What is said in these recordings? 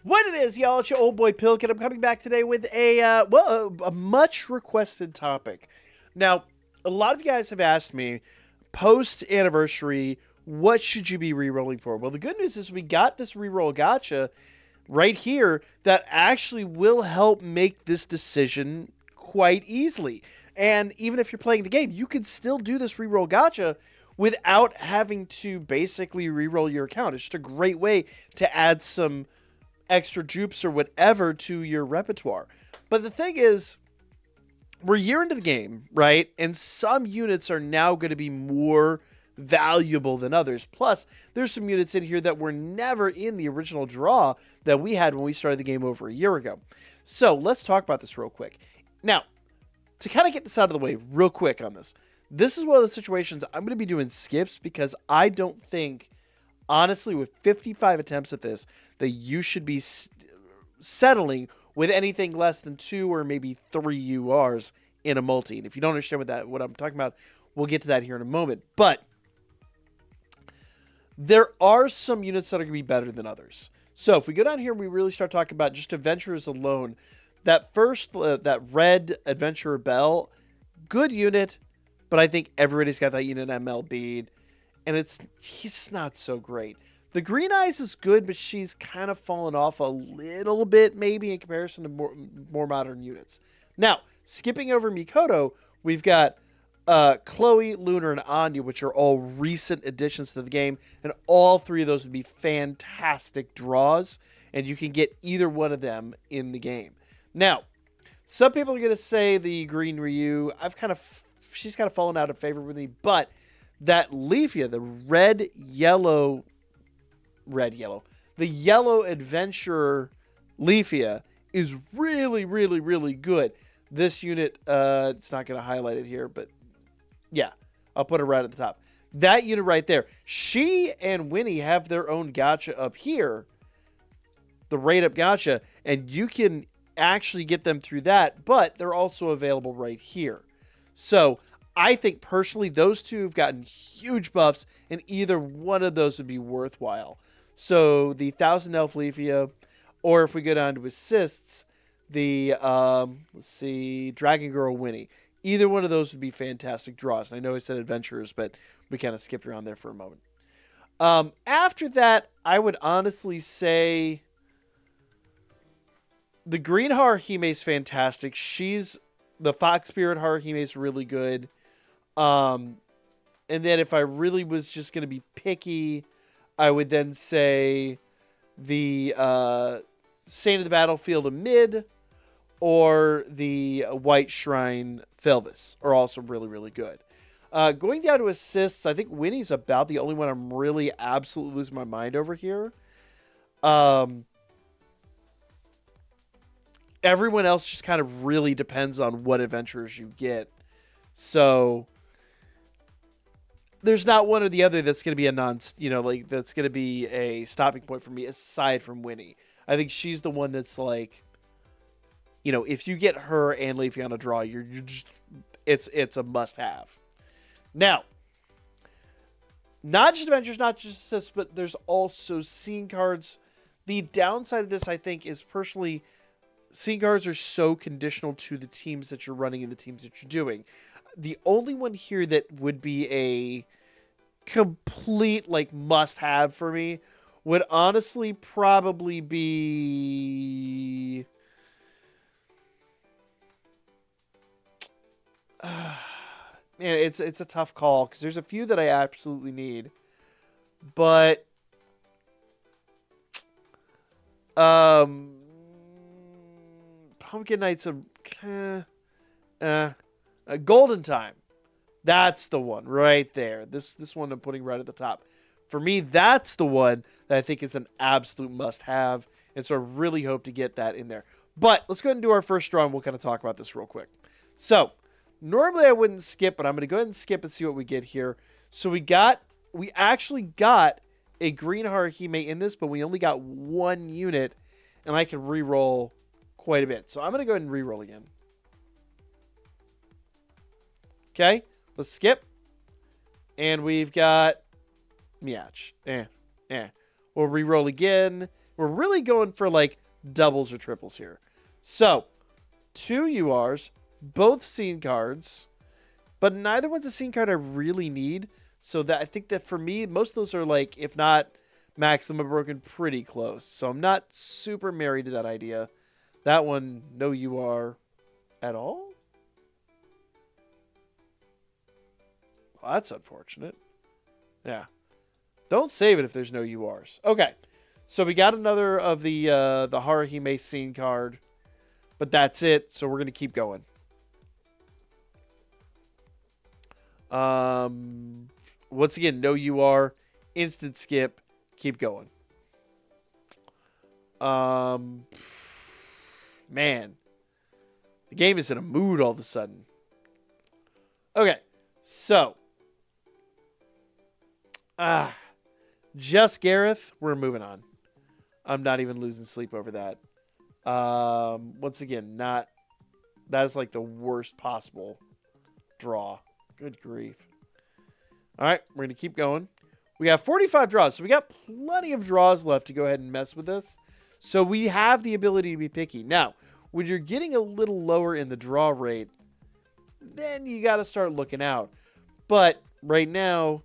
What it is, y'all, it's your old boy Pilk, and I'm coming back today with a much requested topic. Now, a lot of you guys have asked me, post anniversary, what should you be re-rolling for? Well, the good news is we got this re-roll gotcha right here that actually will help make this decision quite easily. And even if you're playing the game, you can still do this re-roll gotcha without having to basically re-roll your account. It's just a great way to add some extra dupes or whatever to your repertoire. But the thing is, we're a year into the game, right? And some units are now going to be more valuable than others. Plus, there's some units in here that were never in the original draw that we had when we started the game over a year ago. So let's talk about this real quick. Now, to kind of get this out of the way real quick on this, this is one of the situations I'm going to be doing skips because I don't think, honestly, with 55 attempts at this, that you should be settling with anything less than 2 or maybe 3 URs in a multi. And if you don't understand what I'm talking about, we'll get to that here in a moment. But there are some units that are going to be better than others. So if we go down here and we really start talking about just adventurers alone, that first, that red adventurer Bell, good unit, but I think everybody's got that unit MLB'd, and he's just not so great. The Green Eyes is good, but she's kind of fallen off a little bit, maybe, in comparison to more modern units. Now, skipping over Mikoto, we've got Chloe, Lunar, and Anya, which are all recent additions to the game, and all three of those would be fantastic draws, and you can get either one of them in the game. Now, some people are going to say the Green Ryu, she's kind of fallen out of favor with me, but that Leafia, the the yellow adventurer Leafia is really, really, really good. This unit, it's not going to highlight it here, but yeah, I'll put it right at the top. That unit right there, she and Winnie have their own gotcha up here, the rate up gotcha, and you can actually get them through that, but they're also available right here. So I think personally those two have gotten huge buffs, and either one of those would be worthwhile. So the 1,000 Elf Leafia, or if we go down to assists, the Dragon Girl Winnie. Either one of those would be fantastic draws. And I know I said adventurers, but we kind of skipped around there for a moment. After that, I would honestly say the Green Haruhime is fantastic. The Fox Spirit Haruhime is really good. And then if I really was just going to be picky, I would then say the Saint of the Battlefield of Mid or the White Shrine Felvis are also really, really good. Going down to assists, I think Winnie's about the only one I'm really absolutely losing my mind over here. Everyone else just kind of really depends on what adventurers you get. So there's not one or the other that's going to be that's going to be a stopping point for me aside from Winnie. I think she's the one that's like, if you get her and Leafy on a draw, you're just, it's a must have. Now, not just adventures, not just assists, but there's also scene cards. The downside of this, I think, is personally, scene cards are so conditional to the teams that you're running and the teams that you're doing. The only one here that would be a complete must-have for me would honestly probably be man, it's a tough call because there's a few that I absolutely need, but Pumpkin Knight's a Golden Time. That's the one right there. This one I'm putting right at the top. For me, that's the one that I think is an absolute must-have, and so I really hope to get that in there. But let's go ahead and do our first draw, and we'll kind of talk about this real quick. So, normally I wouldn't skip, but I'm going to go ahead and skip and see what we get here. So we actually got a Green Haruhime in this, but we only got one unit, and I can re-roll quite a bit. So I'm going to go ahead and re-roll again. Okay, let's skip. And we've got Miach. We'll re-roll again. We're really going for like doubles or triples here. So, 2 URs, both scene cards, but neither one's a scene card I really need. So that I think that for me, most of those are like, if not Max Limit Broken, pretty close. So I'm not super married to that idea. That one, no UR at all? Well, that's unfortunate. Yeah. Don't save it if there's no URs. Okay. So we got another of the Haruhime scene card. But that's it. So we're going to keep going. Once again, no UR. Instant skip. Keep going. Man. The game is in a mood all of a sudden. Okay. So. Just Gareth. We're moving on. I'm not even losing sleep over that. Once again, that is like the worst possible draw. Good grief. All right, we're going to keep going. We have 45 draws, so we got plenty of draws left to go ahead and mess with this. So we have the ability to be picky. Now, when you're getting a little lower in the draw rate, then you got to start looking out. But right now,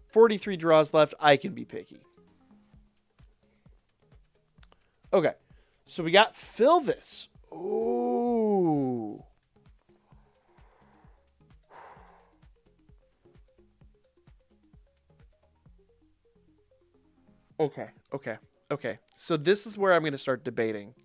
43 draws left, I can be picky. Okay, so we got Filvis. Ooh. Okay. So this is where I'm going to start debating.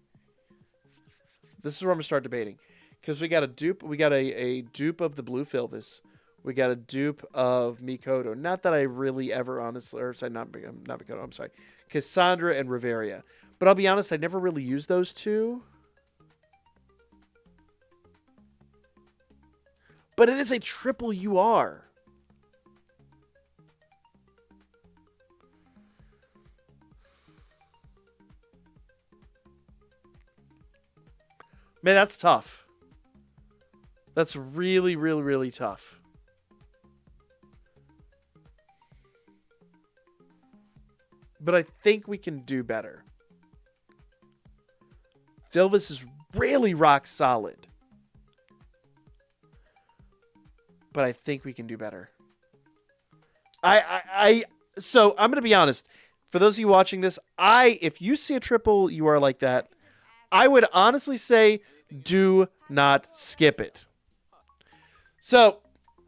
Because we got a dupe. We got a dupe of the blue Filvis. We got a dupe of Mikoto. Not that I really ever honestly, or sorry, not Mikoto, I'm sorry. Cassandra and Riveria. But I'll be honest, I never really used those two. But it is a triple UR. Man, that's tough. That's really, really, really tough. But I think we can do better. Filvis is really rock solid. But I think we can do better. So I'm going to be honest. For those of you watching this, if you see a triple UR like that, I would honestly say do not skip it. So,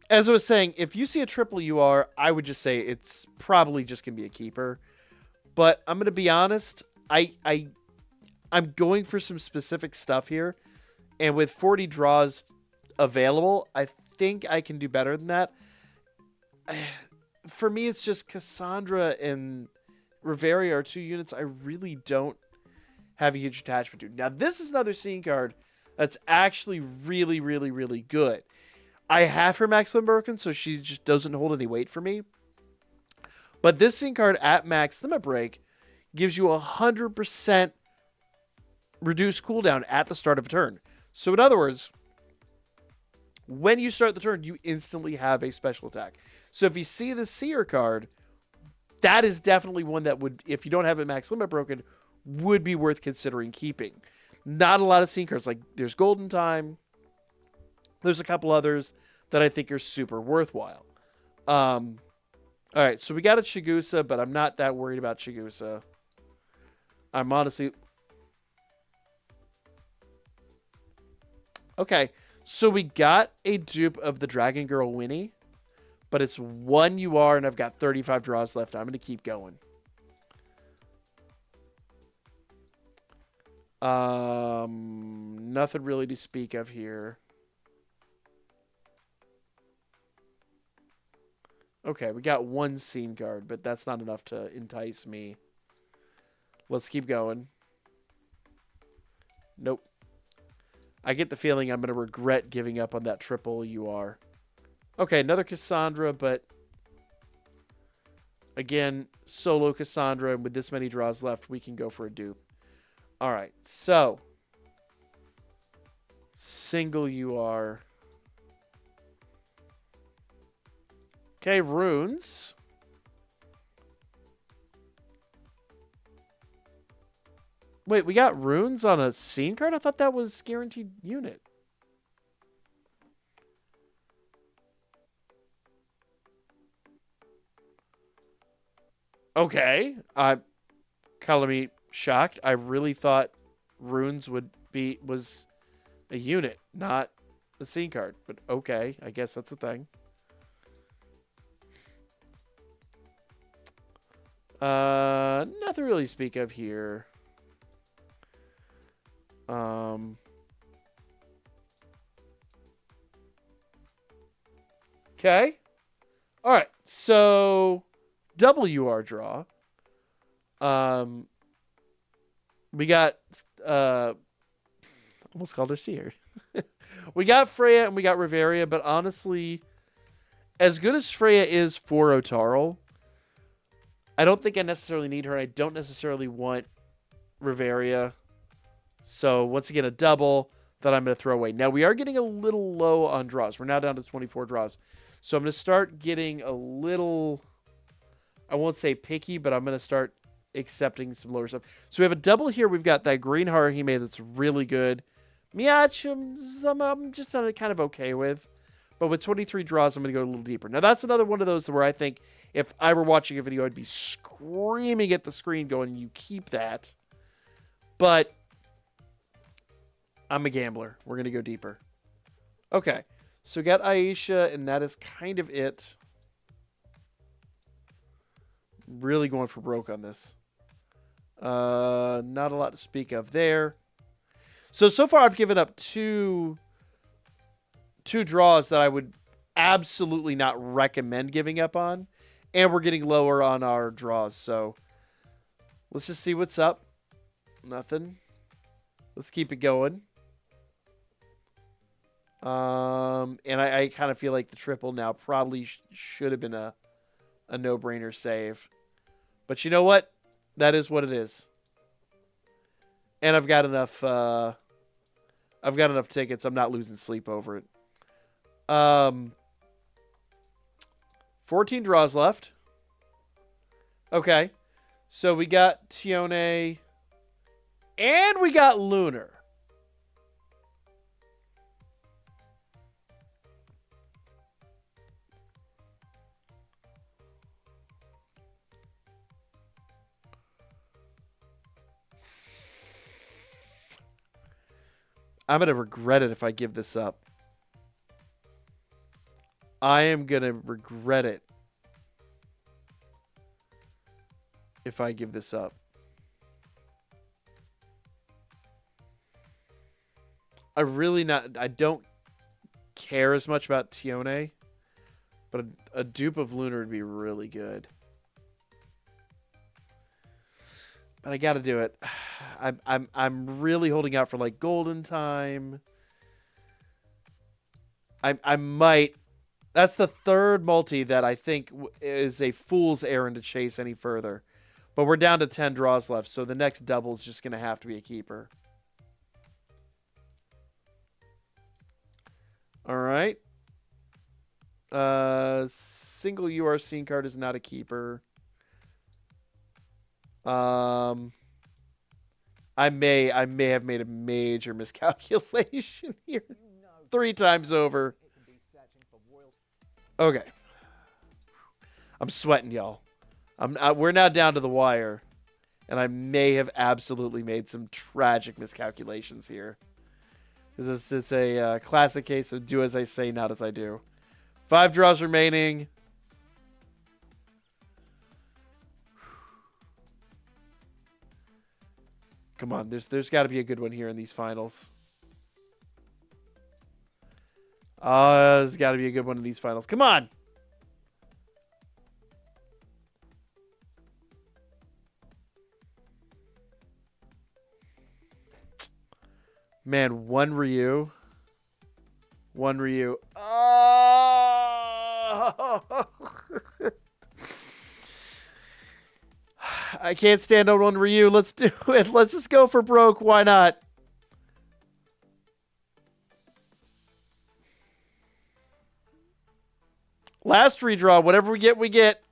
as I was saying, if you see a triple UR, I would just say it's probably just going to be a keeper. But I'm going to be honest, I'm going for some specific stuff here. And with 40 draws available, I think I can do better than that. For me, it's just Cassandra and Riveria are 2 units I really don't have a huge attachment to. Now, this is another scene card that's actually really, really, really good. I have her max limit broken, so she just doesn't hold any weight for me. But this scene card at max limit break gives you 100% reduced cooldown at the start of a turn. So in other words, when you start the turn, you instantly have a special attack. So if you see the Seer card, that is definitely one that would, if you don't have it max limit broken, would be worth considering keeping. Not a lot of scene cards. Like, there's Golden Time. There's a couple others that I think are super worthwhile. All right, so we got a Chigusa, but I'm not that worried about Chigusa. I'm honestly... Okay, so we got a dupe of the Dragon Girl Winnie, but it's 1 UR, and I've got 35 draws left. I'm going to keep going. Nothing really to speak of here. Okay, we got 1 scene card, but that's not enough to entice me. Let's keep going. Nope. I get the feeling I'm going to regret giving up on that triple UR. Okay, another Cassandra, but again, solo Cassandra, and with this many draws left, we can go for a dupe. All right, so single UR. Okay, runes. Wait, we got runes on a scene card? I thought that was guaranteed unit. Okay. Color me shocked. I really thought runes was a unit, not a scene card. But okay, I guess that's a thing. Nothing really to speak of here. Okay. All right. So WR draw. We got almost called her Seer. We got Freya and we got Riveria, but honestly, as good as Freya is for Otarl, I don't think I necessarily need her. I don't necessarily want Riveria. So once again, a double that I'm going to throw away. Now we are getting a little low on draws. We're now down to 24 draws. So I'm going to start getting a little, I won't say picky, but I'm going to start accepting some lower stuff. So we have a double here. We've got that green Haruhime that's really good. Miachim, I'm just kind of okay with. But with 23 draws, I'm going to go a little deeper. Now, that's another one of those where I think if I were watching a video, I'd be screaming at the screen going, you keep that. But I'm a gambler. We're going to go deeper. Okay. So we got Aisha, and that is kind of it. Really going for broke on this. Not a lot to speak of there. So far I've given up two draws that I would absolutely not recommend giving up on. And we're getting lower on our draws. So let's just see what's up. Nothing. Let's keep it going. And I kind of feel like the triple now probably should have been a no-brainer save. But you know what? That is what it is. And I've got enough tickets. I'm not losing sleep over it. 14 draws left. Okay. So we got Tione and we got Lunar. I'm going to regret it if I give this up. I am going to regret it if I give this up. I don't care as much about Tione, but a dupe of Lunar would be really good. But I got to do it. I'm really holding out for like Golden Time. I might. That's the third multi that I think is a fool's errand to chase any further. But we're down to 10 draws left, so the next double is just going to have to be a keeper. All right. Single UR scene card is not a keeper. I may have made a major miscalculation here. 3 times over. Okay. I'm sweating, y'all. We're now down to the wire. And I may have absolutely made some tragic miscalculations here. It's a classic case of do as I say, not as I do. 5 draws remaining. Come on, there's got to be a good one here in these finals. There's got to be a good one in these finals. Come on. Man, one Ryu. Oh! I can't stand on one Ryu. Let's do it. Let's just go for broke. Why not? Last redraw. Whatever we get, we get.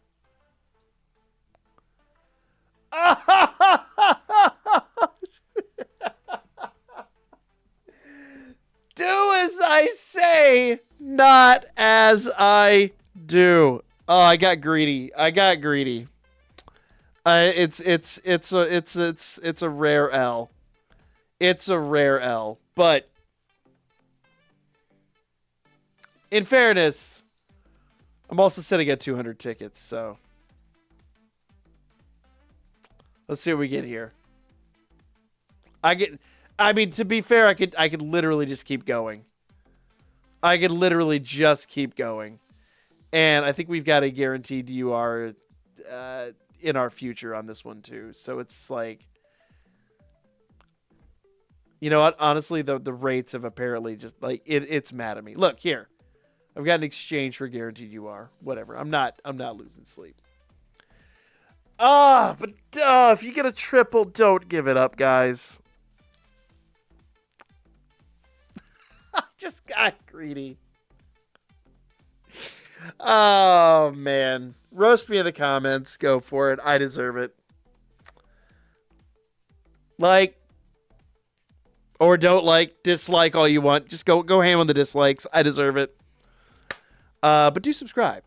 Not as I do. Oh, I got greedy. I got greedy. It's a rare L. It's a rare L. But in fairness, I'm also sitting at 200 tickets, so let's see what we get here. I mean, to be fair, I could literally just keep going. I could literally just keep going. And I think we've got a guaranteed UR in our future on this one too. So it's like, you know what? Honestly, the rates have apparently just like it's mad at me. Look here, I've got an exchange for guaranteed UR. Whatever. I'm not losing sleep. But if you get a triple, don't give it up, guys. I just got greedy. Oh, man. Roast me in the comments. Go for it. I deserve it. Like, or don't like, dislike all you want. Just go ham on the dislikes. I deserve it. But do subscribe.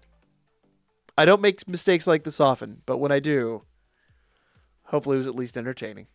I don't make mistakes like this often, but when I do, hopefully it was at least entertaining.